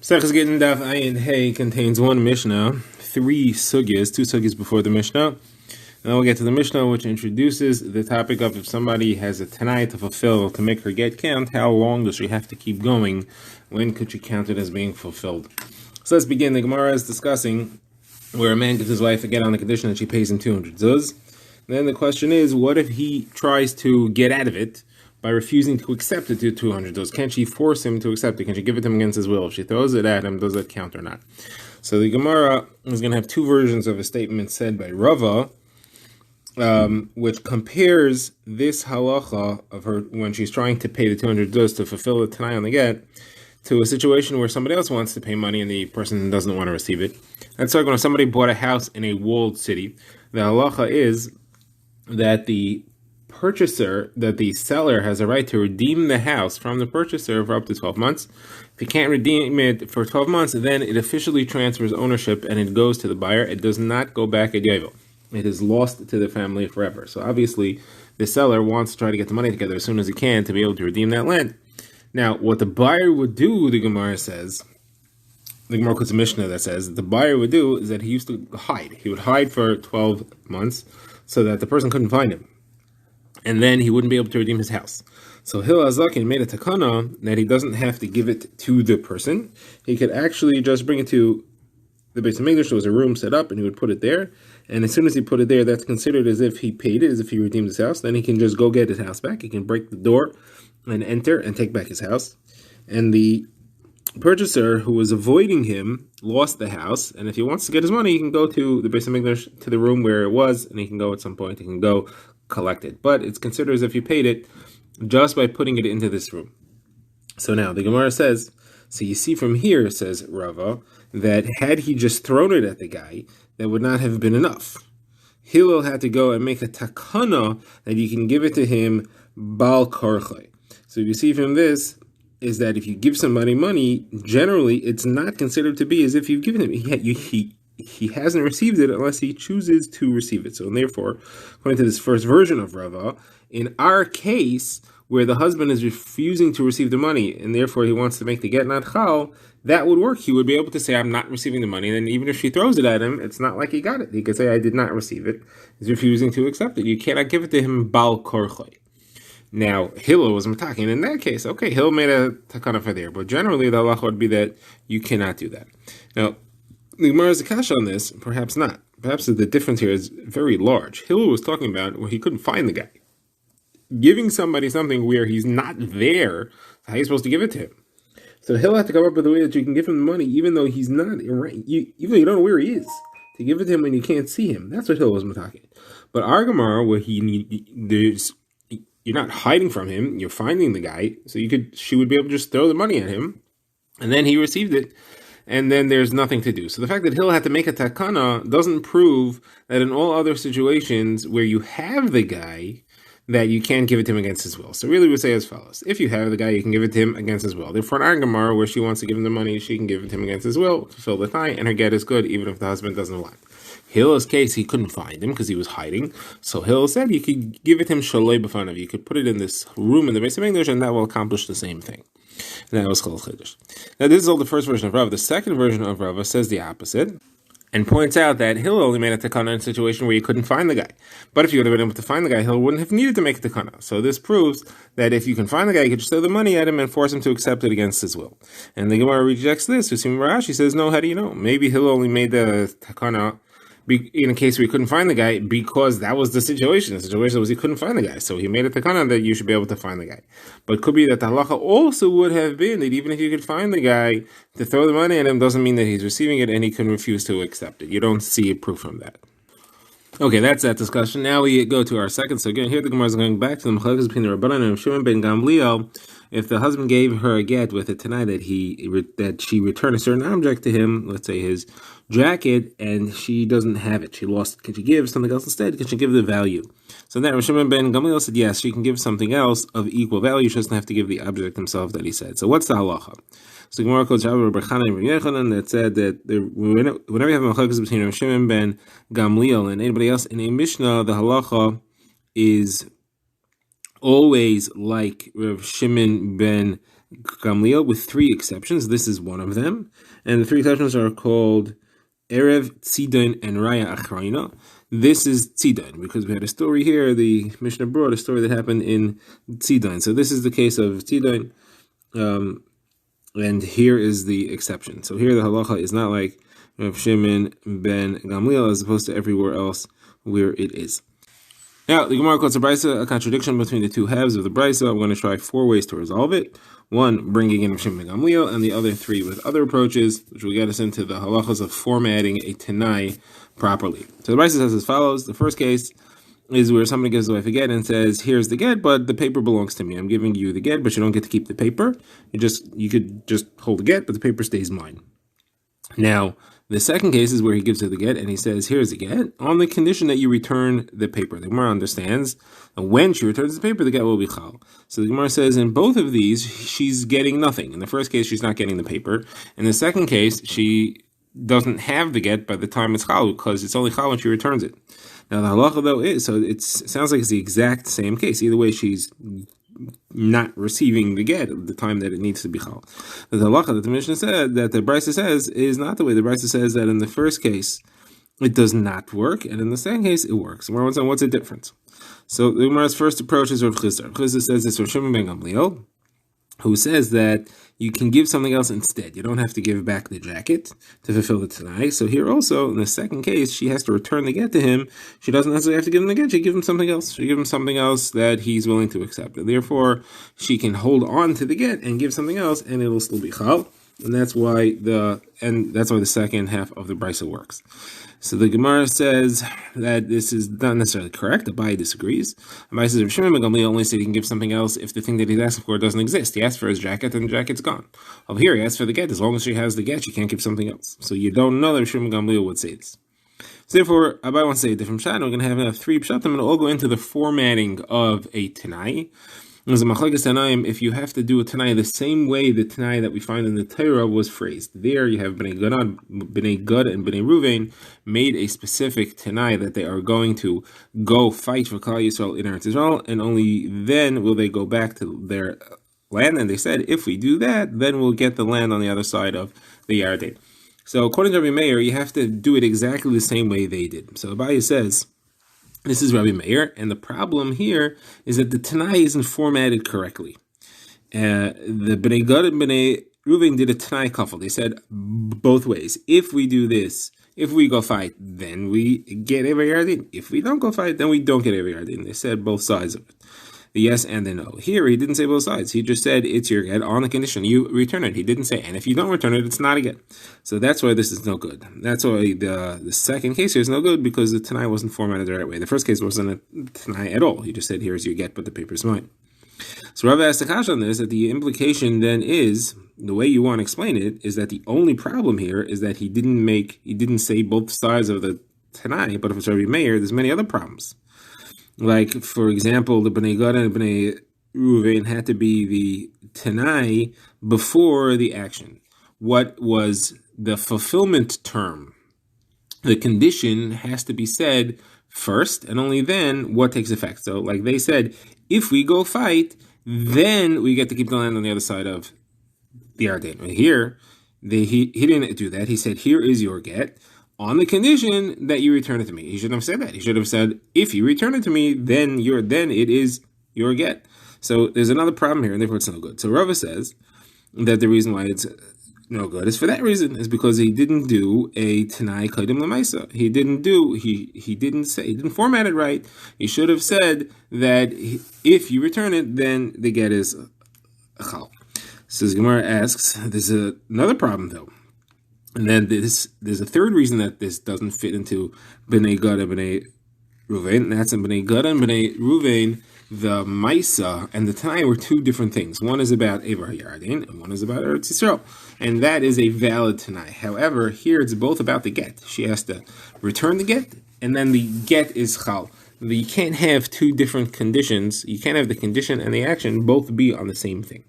Maseches Gittin Daf Ayin Hey contains one Mishnah, three sugyas, two sugyas before the Mishnah. And then we'll get to the Mishnah, which introduces the topic of if somebody has a tanai to fulfill to make her get count, how long does she have to keep going? When could she count it as being fulfilled? So let's begin. The Gemara is discussing where a man gives his wife a get on the condition that she pays him 200 zuz. Then the question is, what if he tries to get out of it by refusing to accept it to 200 zuz? Can she force him to accept it? Can she give it to him against his will? If she throws it at him, does that count or not? So the Gemara is going to have two versions of a statement said by Rava, which compares this halacha of her when she's trying to pay the 200 zuz to fulfill the tanai on the get to a situation where somebody else wants to pay money and the person doesn't want to receive it. That's like when somebody bought a house in a walled city. The halacha is that the seller has a right to redeem the house from the purchaser for up to 12 months. If he can't redeem it for 12 months, then it officially transfers ownership and it goes to the buyer. It does not go back at Yovel. It is lost to the family forever. So obviously, the seller wants to try to get the money together as soon as he can to be able to redeem that land. Now, what the buyer would do, the Gemara says, the Gemara quotes a Mishnah that says, the buyer would do is that he used to hide. He would hide for 12 months so that the person couldn't find him. And then he wouldn't be able to redeem his house. So Hillel Azakin made a takana that he doesn't have to give it to the person. He could actually just bring it to the Beis HaMikdash. There was a room set up and he would put it there. And as soon as he put it there, that's considered as if he paid it, as if he redeemed his house. Then he can just go get his house back. He can break the door and enter and take back his house. And the purchaser who was avoiding him lost the house, and if he wants to get his money, he can go to the Beis HaMikdash, to the room where it was, and he can go at some point, he can go collect it. But it's considered as if you paid it just by putting it into this room. So now, the Gemara says, so you see from here, says Rava, that had he just thrown it at the guy, that would not have been enough. Hillel had to go and make a takana that you can give it to him bal karchay. So you see from this is that if you give somebody money, generally it's not considered to be as if you've given him. He hasn't received it unless he chooses to receive it. So and therefore, according to this first version of Rava, in our case, where the husband is refusing to receive the money and therefore he wants to make the get not chal, that would work. He would be able to say, I'm not receiving the money. And then even if she throws it at him, it's not like he got it. He could say, I did not receive it. He's refusing to accept it. You cannot give it to him bal korchay. Now, Hillel was matakin. In that case, okay, Hillel made a takana for there. But generally, the halacha would be that you cannot do that. Now, the Gemara is a kasha on this, perhaps not. Perhaps the difference here is very large. Hillel was talking about where he couldn't find the guy. Giving somebody something where he's not there, how are you supposed to give it to him? So Hillel had to come up with a way that you can give him the money even though he's not, even though you don't know where he is, to give it to him when you can't see him. That's what Hillel was matakin. But our Gemara, where you're not hiding from him, you're finding the guy, so she would be able to just throw the money at him, and then he received it, and then there's nothing to do. So the fact that Hillel had to make a takana doesn't prove that in all other situations where you have the guy, that you can't give it to him against his will. So really we say as follows. If you have the guy, you can give it to him against his will. Therefore, in our Gemara, where she wants to give him the money, she can give it to him against his will, fulfill the tie, and her get is good, even if the husband doesn't want. Hillel's case, he couldn't find him because he was hiding. So Hillel said you could give it to him shaloi b'fanav. You could put it in this room in the Beis HaMikdash, and that will accomplish the same thing. And that was Chol Chiddush. Now this is all the first version of Rava. The second version of Rava says the opposite, and points out that Hillel only made a takana in a situation where you couldn't find the guy. But if you would have been able to find the guy, Hillel wouldn't have needed to make a takana. So this proves that if you can find the guy, you could just throw the money at him and force him to accept it against his will. And the Gemara rejects this. Usim Rashi says, no, how do you know? Maybe Hillel only made the takana in a case where he couldn't find the guy because that was the situation. The situation was he couldn't find the guy. So he made a takana that you should be able to find the guy. But it could be that the halacha also would have been that even if you could find the guy, to throw the money at him doesn't mean that he's receiving it and he can refuse to accept it. You don't see a proof from that. Okay, that's that discussion. Now we go to our second. So again, here the Gemara is going back to the Machlokes between the Rabbanan and Shimon ben Gamliel. If the husband gave her a get with it tonight that she returned a certain object to him, let's say his jacket, and she doesn't have it, she lost it. Can she give something else instead? Can she give the value? So then Shimon ben Gamliel said yes, she can give something else of equal value. She doesn't have to give the object himself that he said. So what's the halacha? So the Gemara quotes Rabbi Chanan and Rabbi Yechanan that said that whenever you have a machlokes between Shimon ben Gamliel and anybody else in a Mishnah, the halacha is always like Rav Shimon ben Gamliel with 3 exceptions. This is one of them. And the 3 exceptions are called Erev, Tzidon, and Raya Achrayna. This is Tzidon, because we had a story here, the Mishnah brought a story that happened in Tzidon. So this is the case of Tzidon, and here is the exception. So here the halacha is not like Rav Shimon ben Gamliel as opposed to everywhere else where it is. Now, the Gemara quotes a brisa, a contradiction between the 2 halves of the brisa. I'm going to try 4 ways to resolve it. 1, bringing in Rav Shimon ben Gamliel, and the other 3 with other approaches, which will get us into the halachas of formatting a Tanai properly. So the brisa says as follows. The first case is where somebody gives the wife a get and says, here's the get, but the paper belongs to me. I'm giving you the get, but you don't get to keep the paper. You could just hold the get, but the paper stays mine. Now, the second case is where he gives her the get and he says, here's the get, on the condition that you return the paper. The Gemara understands that when she returns the paper, the get will be chal. So the Gemara says in both of these, she's getting nothing. In the first case, she's not getting the paper. In the second case, she doesn't have the get by the time it's chal, because it's only chal when she returns it. Now the halacha though is, so it sounds like it's the exact same case. Either way, she's not receiving the get at the time that it needs to be chal. The halacha that the Mishnah said, that the brisa says, is not the way. The brisa says that in the first case, it does not work, and in the second case, it works. What's the difference? So the Gemara's first approach is Rav Chisda. Rav Chisda says this Rav Shimon ben Gamliel, who says that you can give something else instead. You don't have to give back the jacket to fulfill the Tanai. So here also, in the second case, she has to return the get to him. She doesn't necessarily have to give him the get. She gives him something else. She gives him something else that he's willing to accept. And therefore, she can hold on to the get and give something else, and it'll still be chal. And that's why the second half of the brisa works. So the Gemara says that this is not necessarily correct. Abai disagrees. Abai says Rav Shimon ben Gamliel only said he can give something else if the thing that he's asking for doesn't exist. He asked for his jacket and the jacket's gone. Over here, he asked for the get. As long as she has the get, she can't give something else. So you don't know that Rav Shimon ben Gamliel would say this. So therefore, Abai wants to say a different pshat. We're going to have 3 pshatim, and we'll all go into the formatting of a Tanai. As a machlekes tanaim, if you have to do a Tanai the same way the Tanai that we find in the Torah was phrased, there you have Bnei Gad, and Bnei Ruvain made a specific Tanai that they are going to go fight for Klal Yisrael in Eretz Israel, and only then will they go back to their land. And they said, if we do that, then we'll get the land on the other side of the Yarden. So according to Rabbi Meir, you have to do it exactly the same way they did. So Abaye says, this is Rabbi Meir, and the problem here is that the Tanai isn't formatted correctly. The Bnei Gad and Bnei Ruvain did a Tanai kafel. They said both ways. If we do this, if we go fight, then we get Evei Yardin. If we don't go fight, then we don't get Evei Yardin. They said both sides of it. The yes and the no. Here, he didn't say both sides. He just said, it's your get on the condition you return it. He didn't say, and if you don't return it, it's not a get. So that's why this is no good. That's why the second case here is no good, because the Tanai wasn't formatted the right way. The first case wasn't a Tanai at all. He just said, here's your get, but the paper's mine. So Rav asked the kasha on this, that the implication then is, the way you want to explain it, is that the only problem here is that he didn't say both sides of the Tanai, but if it's Rabbi Meir, there's many other problems. Like, for example, the Bnei Gad and Bnei Ruvain had to be the Tanai before the action. What was the fulfillment term? The condition has to be said first, and only then what takes effect. So, like they said, if we go fight, then we get to keep the land on the other side of the Yarden. Here, he didn't do that. He said, here is your get, on the condition that you return it to me. He shouldn't have said that. He should have said, if you return it to me, then it is your get. So there's another problem here, and therefore it's no good. So Rava says that the reason why it's no good is for that reason, is because he didn't do a Tanai Kaidim Lamaisa. He didn't format it right. He should have said that if you return it, then the get is a chal. So Gemara asks, there's another problem though. And then there's a third reason that this doesn't fit into Bnei Gad and Bnei Ruvain, and that's in Bnei Gad and Bnei Ruvain, the Maisa and the Tanai were 2 different things. One is about Eivah Yardin, and one is about Eretz Yisrael. And that is a valid Tanai. However, here it's both about the get. She has to return the get, and then the get is chal. You can't have 2 different conditions. You can't have the condition and the action both be on the same thing.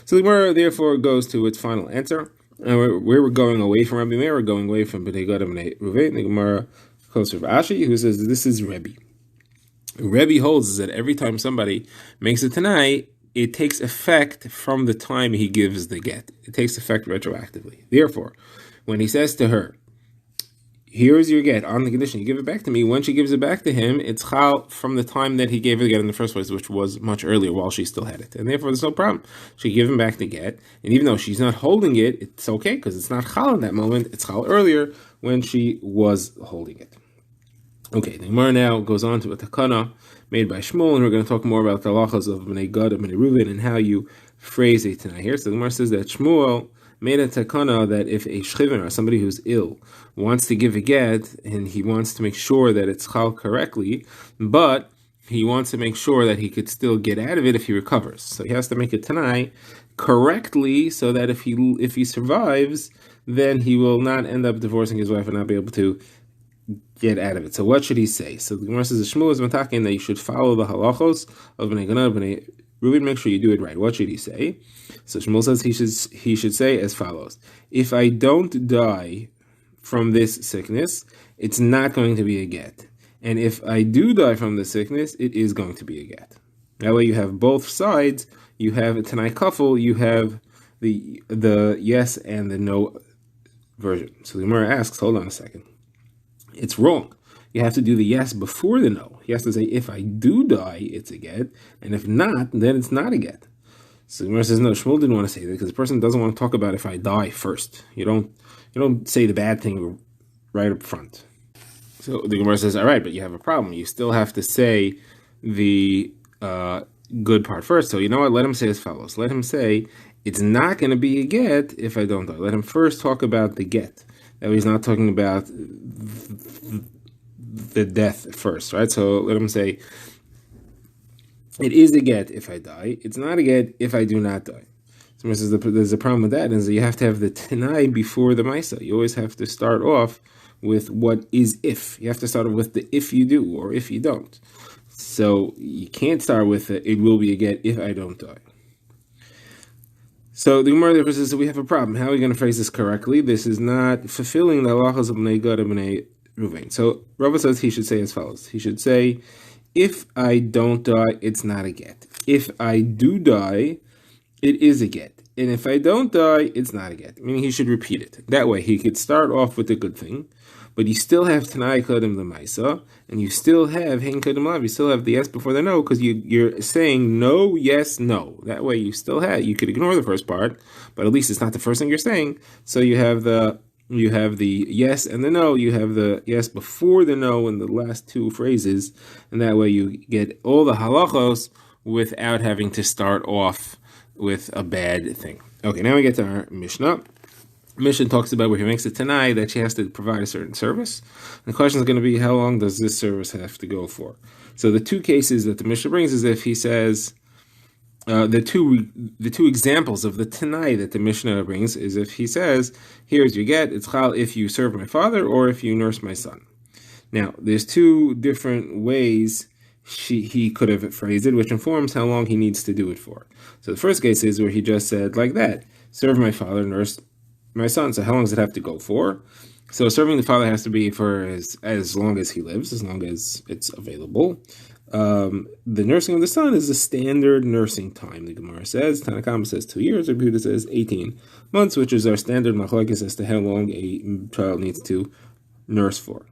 So the Gemara therefore goes to its final answer. Where we're going away from Rabbi Meir, we're going away from Bnei Gad and Bnei Ruvain. The Gemara quotes Rav Ashi, who says this is Rebbe. Rebbe holds is that every time somebody makes a Tanai, it takes effect from the time he gives the get. It takes effect retroactively. Therefore, when he says to her, here's your get on the condition you give it back to me, when she gives it back to him, it's chal from the time that he gave her the get in the first place, which was much earlier while she still had it. And therefore, there's no problem. She give him back the get, and even though she's not holding it, it's okay because it's not chal in that moment. It's chal earlier when she was holding it. Okay, the Gemara now goes on to a takana made by Shmuel, and we're going to talk more about the halachas of Bnei Gad and Bnei Reuven and how you phrase a tanai here. So the Gemara says that Shmuel made a takana that if a shchiven, or somebody who's ill, wants to give a get, and he wants to make sure that it's chal correctly, but he wants to make sure that he could still get out of it if he recovers. So he has to make a tanai correctly so that if he survives, then he will not end up divorcing his wife and not be able to get out of it. So what should he say? So the Gemara says the Shmuel is matakin that you should follow the halachos of Bnei Gad, Bnei Reuven, make sure you do it right. What should he say? So Shmuel says he should say as follows: if I don't die from this sickness, it's not going to be a get. And if I do die from the sickness, it is going to be a get. That way you have both sides. You have a tanai kafel, you have the yes and the no version. So the Gemara asks, hold on a second. It's wrong. You have to do the yes before the no. He has to say, if I do die, it's a get, and if not, then it's not a get. So the Gemara says, no, Shmuel didn't want to say that because the person doesn't want to talk about if I die first. You don't say the bad thing right up front. So the Gemara says, all right, but you have a problem. You still have to say the good part first. So you know what? Let him say as follows. Let him say, it's not going to be a get if I don't die. Let him first talk about the get. That way he's not talking about the death first, right? So let him say, it is a get if I die. It's not a get if I do not die. So there's a problem with that, is that you have to have the tenai before the maisa. You always have to start off with what is if. You have to start off with the if you do or if you don't. So you can't start with it will be a get if I don't die. So the Gemara therefore says that we have a problem. How are we going to phrase this correctly? This is not fulfilling the halachas of Bnei Gad and Bnei Reuven. So Rava says he should say as follows. He should say, if I don't die, it's not a get. If I do die, it is a get. And if I don't die, it's not a get. Meaning he should repeat it. That way he could start off with the good thing, but you still have Tanai Kodim L'Maisa, and you still have Hein Kodim Lav. You still have the yes before the no, because you're saying no, yes, no. That way you could ignore the first part, but at least it's not the first thing you're saying. So you have the yes and the no. You have the yes before the no in the last two phrases, and that way you get all the halachos without having to start off with a bad thing. Okay, now we get to our Mishnah. Mishnah talks about where he makes a tanai that she has to provide a certain service. And the question is going to be, how long does this service have to go for? So the two cases that the Mishnah brings is if he says, the two examples of the tanai that the Mishnah brings is if he says, here's your get, it's chal if you serve my father or if you nurse my son. Now, there's two different ways he could have phrased it, which informs how long he needs to do it for. So the first case is where he just said like that, serve my father, nurse my son. So how long does it have to go for? So serving the father has to be for as long as he lives, as long as it's available. The nursing of the son is a standard nursing time, the Gemara says. Tanakama says 2 years, Rabbi Yehuda says 18 months, which is our standard machlokes as to how long a child needs to nurse for.